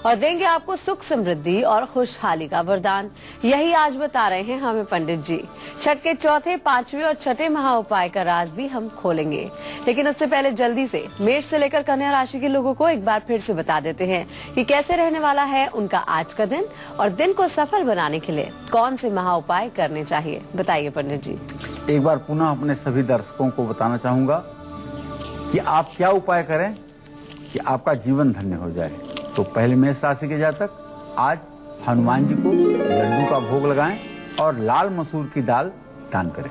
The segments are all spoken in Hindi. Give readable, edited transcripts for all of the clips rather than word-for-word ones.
और देंगे आपको सुख समृद्धि और खुशहाली का वरदान। यही आज बता रहे हैं हमें पंडित जी। छठ के चौथे, पांचवें और छठे महा उपाय का राज भी हम खोलेंगे, लेकिन उससे पहले जल्दी से मेष से लेकर कन्या राशि के लोगों को एक बार फिर से बता देते हैं कि कैसे रहने वाला है उनका आज का दिन, और दिन को सफल बनाने के लिए कौन से महा उपाय करने चाहिए। बताइए पंडित जी। एक बार पुनः अपने सभी दर्शकों को बताना चाहूंगा कि आप क्या उपाय करें कि आपका जीवन धन्य हो जाए। तो पहले मेष राशि के जातक आज हनुमान जी को लड्डू का भोग लगाएं और लाल मसूर की दाल दान करें।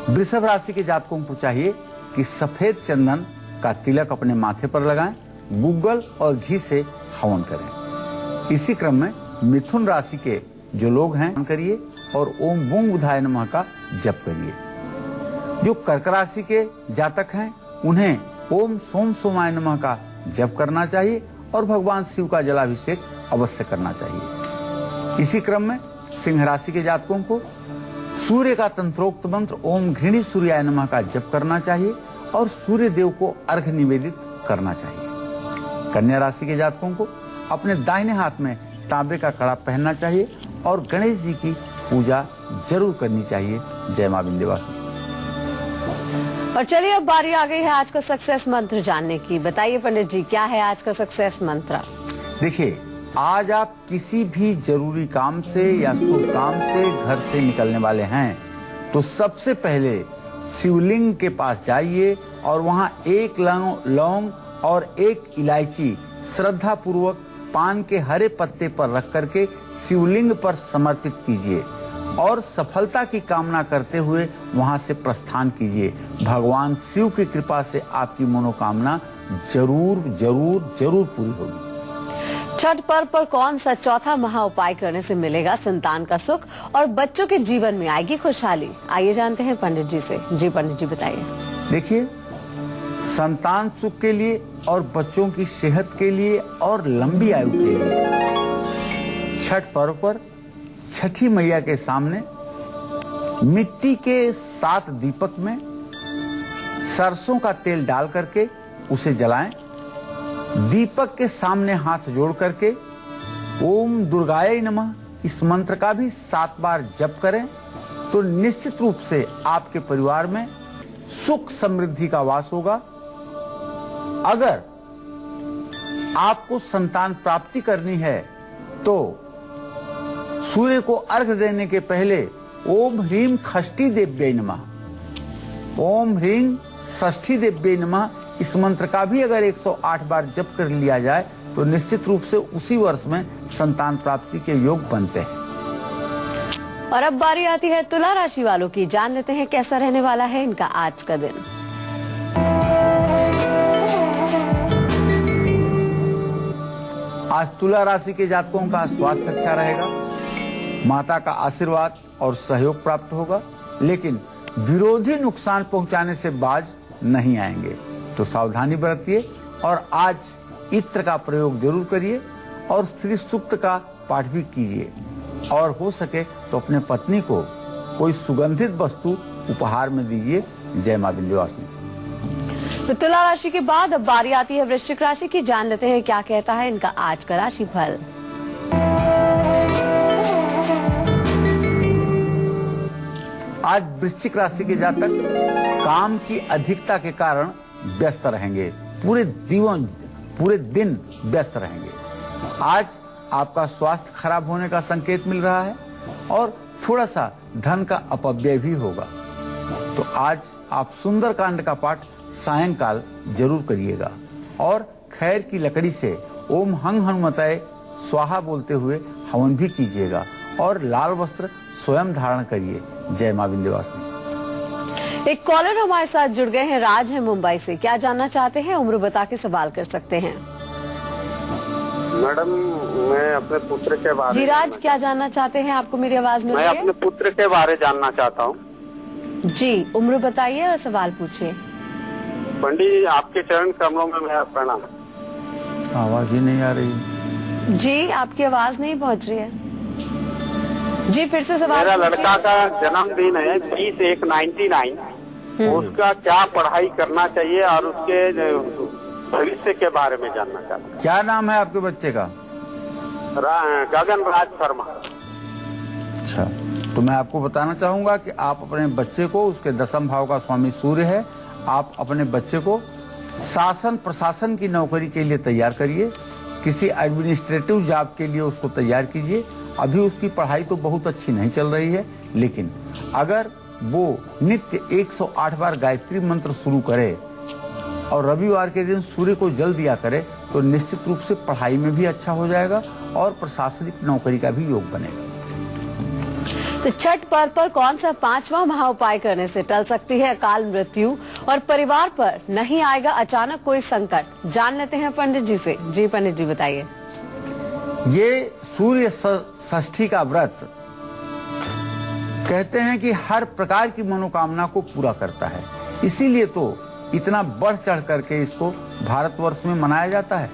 वृषभ राशि के जातकों को चाहिए कि सफेद चंदन का तिलक अपने माथे पर लगाएं, गूगल और घी से हवन करें। इसी क्रम में मिथुन राशि के जो लोग हैं करिए और ओम बूं बुधाय नमः का जप करिए। जो कर्क राशि के जातक हैं उन्हें ओम सोम सोमाय नमः का जप करना चाहिए और भगवान शिव का जलाभिषेक अवश्य करना चाहिए। इसी क्रम में सिंह राशि के जातकों को सूर्य का तंत्रोक्त मंत्र ओम घृणी सूर्याय नमः का जप करना चाहिए और सूर्य देव को अर्घ्य निवेदित करना चाहिए। कन्या राशि के जातकों को अपने दाहिने हाथ में तांबे का कड़ा पहनना चाहिए और गणेश जी की पूजा जरूर करनी चाहिए। जय मां विंध्यवासिनी। और चलिए अब बारी आ गई है आज का सक्सेस मंत्र जानने की। बताइए पंडित जी, क्या है आज का सक्सेस मंत्र? देखिए, आज आप किसी भी जरूरी काम से या शुभ काम से घर से निकलने वाले हैं तो सबसे पहले शिवलिंग के पास जाइए और वहां एक लौंग और एक इलायची श्रद्धा पूर्वक पान के हरे पत्ते पर रख करके शिवलिंग पर समर्पित कीजिए और सफलता की कामना करते हुए वहां से प्रस्थान कीजिए। भगवान शिव की कृपा से आपकी मनोकामना जरूर जरूर जरूर पूरी होगी। छठ पर्व पर कौन सा चौथा महा उपाय करने से मिलेगा संतान का सुख और बच्चों के जीवन में आएगी खुशहाली? आइए जानते हैं पंडित जी से। जी पंडित जी बताइए। देखिए, संतान सुख के लिए और बच्चों की सेहत के लिए और लंबी आयु के लिए छठ पर्व पर छठी मैया के सामने मिट्टी के 7 दीपक में सरसों का तेल डाल करके उसे जलाएं। दीपक के सामने हाथ जोड़ करके ओम दुर्गाय नमः इस मंत्र का भी 7 बार जप करें तो निश्चित रूप से आपके परिवार में सुख समृद्धि का वास होगा। अगर आपको संतान प्राप्ति करनी है तो सूर्य को अर्घ्य देने के पहले ओम ह्रीम षष्ठी देव्यै नमः, ओम ह्रीम षष्ठी देव्यै नमः इस मंत्र का भी अगर 108 बार जप कर लिया जाए तो निश्चित रूप से उसी वर्ष में संतान प्राप्ति के योग बनते हैं। और अब बारी आती है तुला राशि वालों की। जान लेते हैं कैसा रहने वाला है इनका आज का दिन। आज तुला राशि के जातकों का स्वास्थ्य अच्छा रहेगा, माता का आशीर्वाद और सहयोग प्राप्त होगा, लेकिन विरोधी नुकसान पहुंचाने से बाज नहीं आएंगे। तो सावधानी बरतिए और आज इत्र का प्रयोग जरूर करिए और श्री सूक्त का पाठ भी कीजिए और हो सके तो अपने पत्नी को कोई सुगंधित वस्तु उपहार में दीजिए। जय मां विंध्यवासिनी। तो तुला राशि के बाद अब बारी आती है वृश्चिक राशि की। जान लेते हैं क्या कहता है इनका आज का राशि फल। आज वृश्चिक राशि के जातक काम की अधिकता के कारण व्यस्त रहेंगे, पूरे दिन व्यस्त रहेंगे। आज आपका स्वास्थ्य खराब होने का संकेत मिल रहा है और थोड़ा सा धन का अपव्यय भी होगा। तो आज आप सुंदरकांड का पाठ सायंकाल जरूर करिएगा और खैर की लकड़ी से ओम हंग हनुमताय स्वाहा बोलते हुए हवन भी कीजिएगा और लाल वस्त्र स्वयं धारण करिए। जय मां विंध्यवासिनी। एक कॉलर हमारे साथ जुड़ गए हैं, राज है मुंबई से। क्या जानना चाहते हैं? उम्र बता के सवाल कर सकते हैं। मैडम, मैं अपने पुत्र के बारे जी राज, क्या जानना चाहते हैं? आपको मेरी आवाज मिल रही है? मैं अपने पुत्र के बारे जानना चाहता हूँ। जी, उम्र बताइए और सवाल पूछिए। पंडित जी, आपके चरण कमलों में मेरा प्रणाम। आवाज ही नहीं आ रही। जी, आपकी आवाज नहीं पहुंच रही है। जी फिर से सवाल। मेरा लड़का का जन्मदिन है 20/1/99। उसका क्या पढ़ाई करना चाहिए और उसके भविष्य के बारे में जानना चाहता हूँ। क्या नाम है आपके बच्चे का? गगन राज शर्मा। अच्छा, तो मैं आपको बताना चाहूंगा कि आप अपने बच्चे को, उसके दसम भाव का स्वामी सूर्य है, आप अपने बच्चे को शासन प्रशासन की नौकरी के लिए तैयार करिए, किसी एडमिनिस्ट्रेटिव जॉब के लिए उसको तैयार कीजिए। अभी उसकी पढ़ाई तो बहुत अच्छी नहीं चल रही है, लेकिन अगर वो नित्य 108 बार गायत्री मंत्र शुरू करे और रविवार के दिन सूर्य को जल दिया करे तो निश्चित रूप से पढ़ाई में भी अच्छा हो जाएगा और प्रशासनिक नौकरी का भी योग बनेगा। तो छठ पर्व पर कौन सा 5वां महाउपाय करने से टल सकती है अकाल मृत्यु और परिवार पर नहीं आएगा अचानक कोई संकट, जान लेते हैं पंडित जी से। जी पंडित जी बताइए। ये सूर्य षष्ठी का व्रत कहते हैं कि हर प्रकार की मनोकामना को पूरा करता है, इसीलिए तो इतना बढ़ चढ़ करके इसको भारतवर्ष में मनाया जाता है।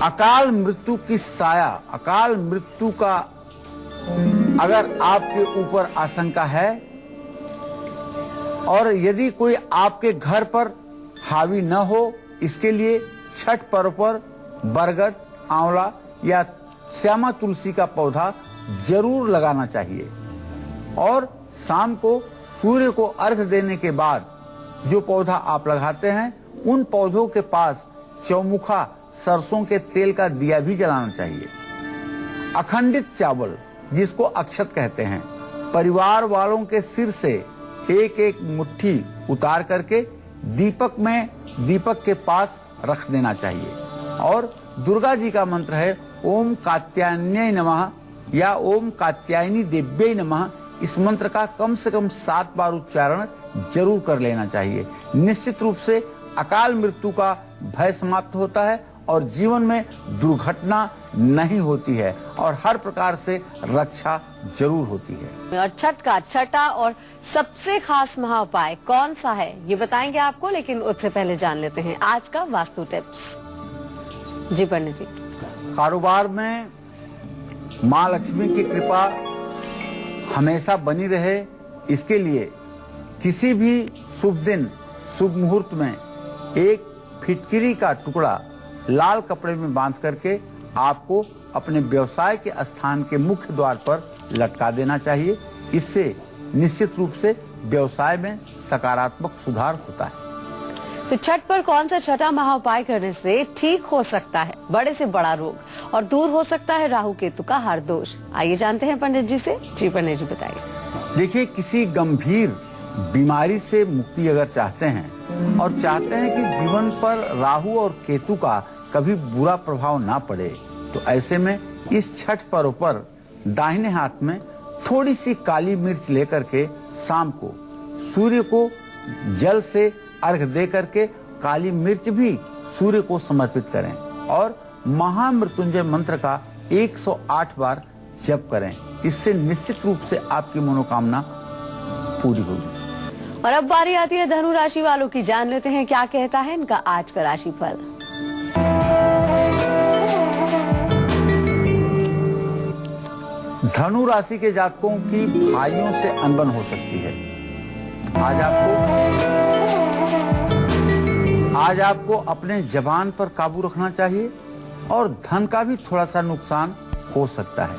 अकाल मृत्यु की साया, अकाल मृत्यु का अगर आपके ऊपर आशंका है और यदि कोई आपके घर पर हावी न हो, इसके लिए छठ पर्व पर बरगद, आंवला या श्यामा तुलसी का पौधा जरूर लगाना चाहिए और शाम को सूर्य को अर्घ देने के बाद जो पौधा आप लगाते हैं उन पौधों के पास चौमुखा सरसों के तेल का दिया भी जलाना चाहिए। अखंडित चावल जिसको अक्षत कहते हैं, परिवार वालों के सिर से एक एक मुट्ठी उतार करके दीपक के पास रख देना चाहिए। और दुर्गा जी का मंत्र है ओम कात्यायन्यै नमः या ओम कात्यायनी देव्यै नमः। इस मंत्र का कम से कम 7 बार उच्चारण जरूर कर लेना चाहिए। निश्चित रूप से अकाल मृत्यु का भय समाप्त होता है और जीवन में दुर्घटना नहीं होती है और हर प्रकार से रक्षा जरूर होती है। और छठ का छठा और सबसे खास महाउपाय कौन सा है ये बताएंगे आपको, लेकिन उससे पहले जान लेते हैं आज का वास्तु टिप्स। जी पंडित जी। कारोबार में माँ लक्ष्मी की कृपा हमेशा बनी रहे, इसके लिए किसी भी शुभ दिन शुभ मुहूर्त में एक फिटकिरी का टुकड़ा लाल कपड़े में बांध करके आपको अपने व्यवसाय के स्थान के मुख्य द्वार पर लटका देना चाहिए। इससे निश्चित रूप से व्यवसाय में सकारात्मक सुधार होता है। तो छठ पर कौन सा छठा महाउपाय करने से ठीक हो सकता है बड़े से बड़ा रोग और दूर हो सकता है राहु केतु का हर दोष, आइए जानते हैं पंडित जी से। जी पंडित जी बताइए। देखिए, किसी गंभीर बीमारी से मुक्ति अगर चाहते हैं और चाहते हैं कि जीवन पर राहु और केतु का कभी बुरा प्रभाव ना पड़े, तो ऐसे में इस छठ पर्व पर दाहिने हाथ में थोड़ी सी काली मिर्च लेकर के शाम को सूर्य को जल से अर्घ दे करके काली मिर्च भी सूर्य को समर्पित करें और महामृत्युंजय मंत्र का 108 बार जप करें। इससे निश्चित रूप से आपकी मनोकामना पूरी होगी। और अब बारी आती है धनु राशि वालों की, जान लेते हैं क्या कहता है इनका आज का राशिफल। धनु राशि के जातकों की भाइयों से अनबन हो सकती है। आज आपको अपने जबान पर काबू रखना चाहिए और धन का भी थोड़ा सा नुकसान हो सकता है।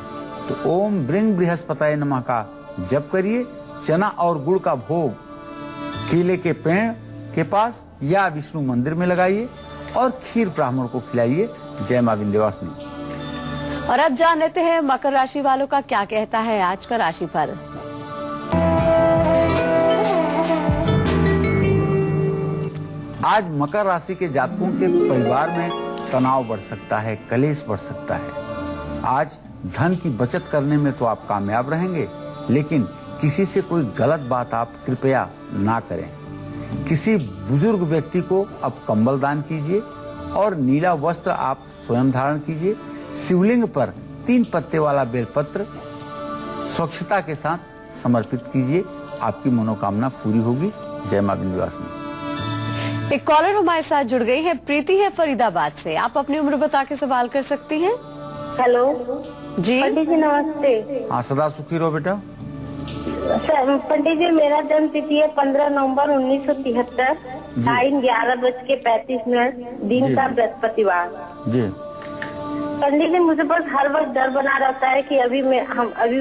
तो ओम ब्रिंग बृहस्पताय नमः का जप करिए। चना और गुड़ का भोग केले के पेड़ के पास या विष्णु मंदिर में लगाइए और खीर ब्राह्मण को खिलाइए। जय मां विंध्यवासिनी। और अब जान लेते हैं मकर राशि वालों का क्या कहता है आज का राशिफल। आज मकर राशि के जातकों के परिवार में तनाव बढ़ सकता है, कलेश बढ़ सकता है। आज धन की बचत करने में तो आप कामयाब रहेंगे, लेकिन किसी से कोई गलत बात आप कृपया ना करें। किसी बुजुर्ग व्यक्ति को अब कंबल दान कीजिए और नीला वस्त्र आप स्वयं धारण कीजिए। शिवलिंग पर 3 पत्ते वाला बेलपत्र स्वच्छता के साथ समर्पित कीजिए। आपकी मनोकामना पूरी होगी। जय मां विंध्यवासिनी। एक कॉलर हमारे साथ जुड़ गई है, प्रीति है फरीदाबाद से। आप अपनी उम्र बता के सवाल कर सकती हैं। हेलो जी पंडित जी नमस्ते। हाँ, सदा सुखी रहो बेटा। सर पंडित जी, मेरा जन्म तिथि है 15 नवंबर 1973, टाइम 11:35 दिन जी। का बृहस्पतिवार। जी, पंडित जी मुझे बस हर वक्त डर बना रहता है कि अभी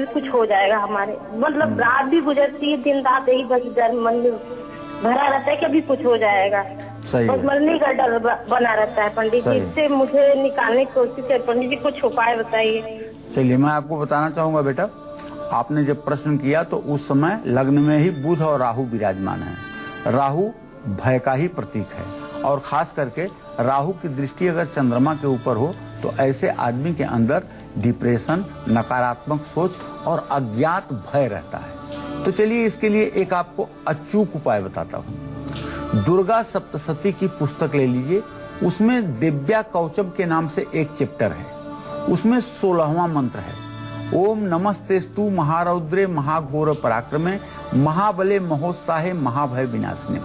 कुछ हो जाएगा हमारे, मतलब रात भी गुजरती है, दिन रात यही बस डर मन में भरा रहता है कि अभी कुछ हो जाएगा। सही बस है। मरने का डर बना रहता है पंडित जी, सही। इससे मुझे निकालने की कोशिश है। पंडित जी कुछ उपाय बताइए। चलिए, मैं आपको बताना चाहूंगा बेटा, आपने जब प्रश्न किया तो उस समय लग्न में ही बुध और राहु विराजमान है। राहु भय का ही प्रतीक है, और खास करके राहु की दृष्टि अगर चंद्रमा के ऊपर हो तो ऐसे आदमी के अंदर डिप्रेशन, नकारात्मक सोच और अज्ञात भय रहता है। तो चलिए, इसके लिए एक आपको अचूक उपाय बताता हूँ। दुर्गा सप्तशती की पुस्तक ले लीजिए, उसमें दिव्या कवचम के नाम से एक चैप्टर है, उसमें 16वां मंत्र है, ओम नमस्तेस्तु महारौद्रे महाघोर पराक्रमे महाबले महोत्साहे महाभय विनाशिने।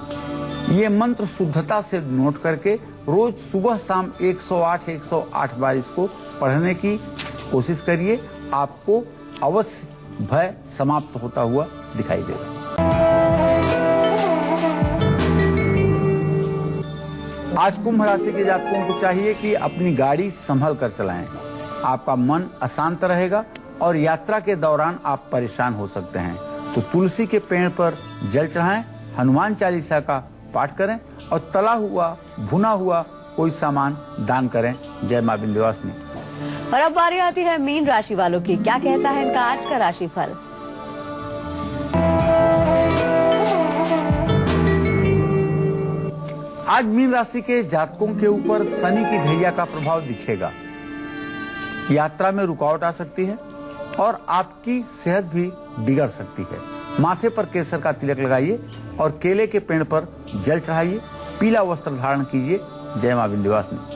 ये मंत्र शुद्धता से नोट करके रोज सुबह शाम 108 बार इसको पढ़ने की कोशिश करिए, आपको अवश्य भय समाप्त होता हुआ दिखाई देगा। आज कुंभ राशि के जातकों को चाहिए कि अपनी गाड़ी संभल कर चलाएं। आपका मन अशांत रहेगा और यात्रा के दौरान आप परेशान हो सकते हैं। तो तुलसी के पेड़ पर जल चढ़ाएं, हनुमान चालीसा का पाठ करें और तला हुआ भुना हुआ कोई सामान दान करें। जय मां विंध्यवासिनी। और अब बारी आती है मीन राशि वालों की। क्या कहता है इनका आज का राशिफल? आज मीन राशि के जातकों के ऊपर शनि की ढैया का प्रभाव दिखेगा। यात्रा में रुकावट आ सकती है और आपकी सेहत भी बिगड़ सकती है। माथे पर केसर का तिलक लगाइए और केले के पेड़ पर जल चढ़ाइए, पीला वस्त्र धारण कीजिए। जय मां विंध्यवासिनी।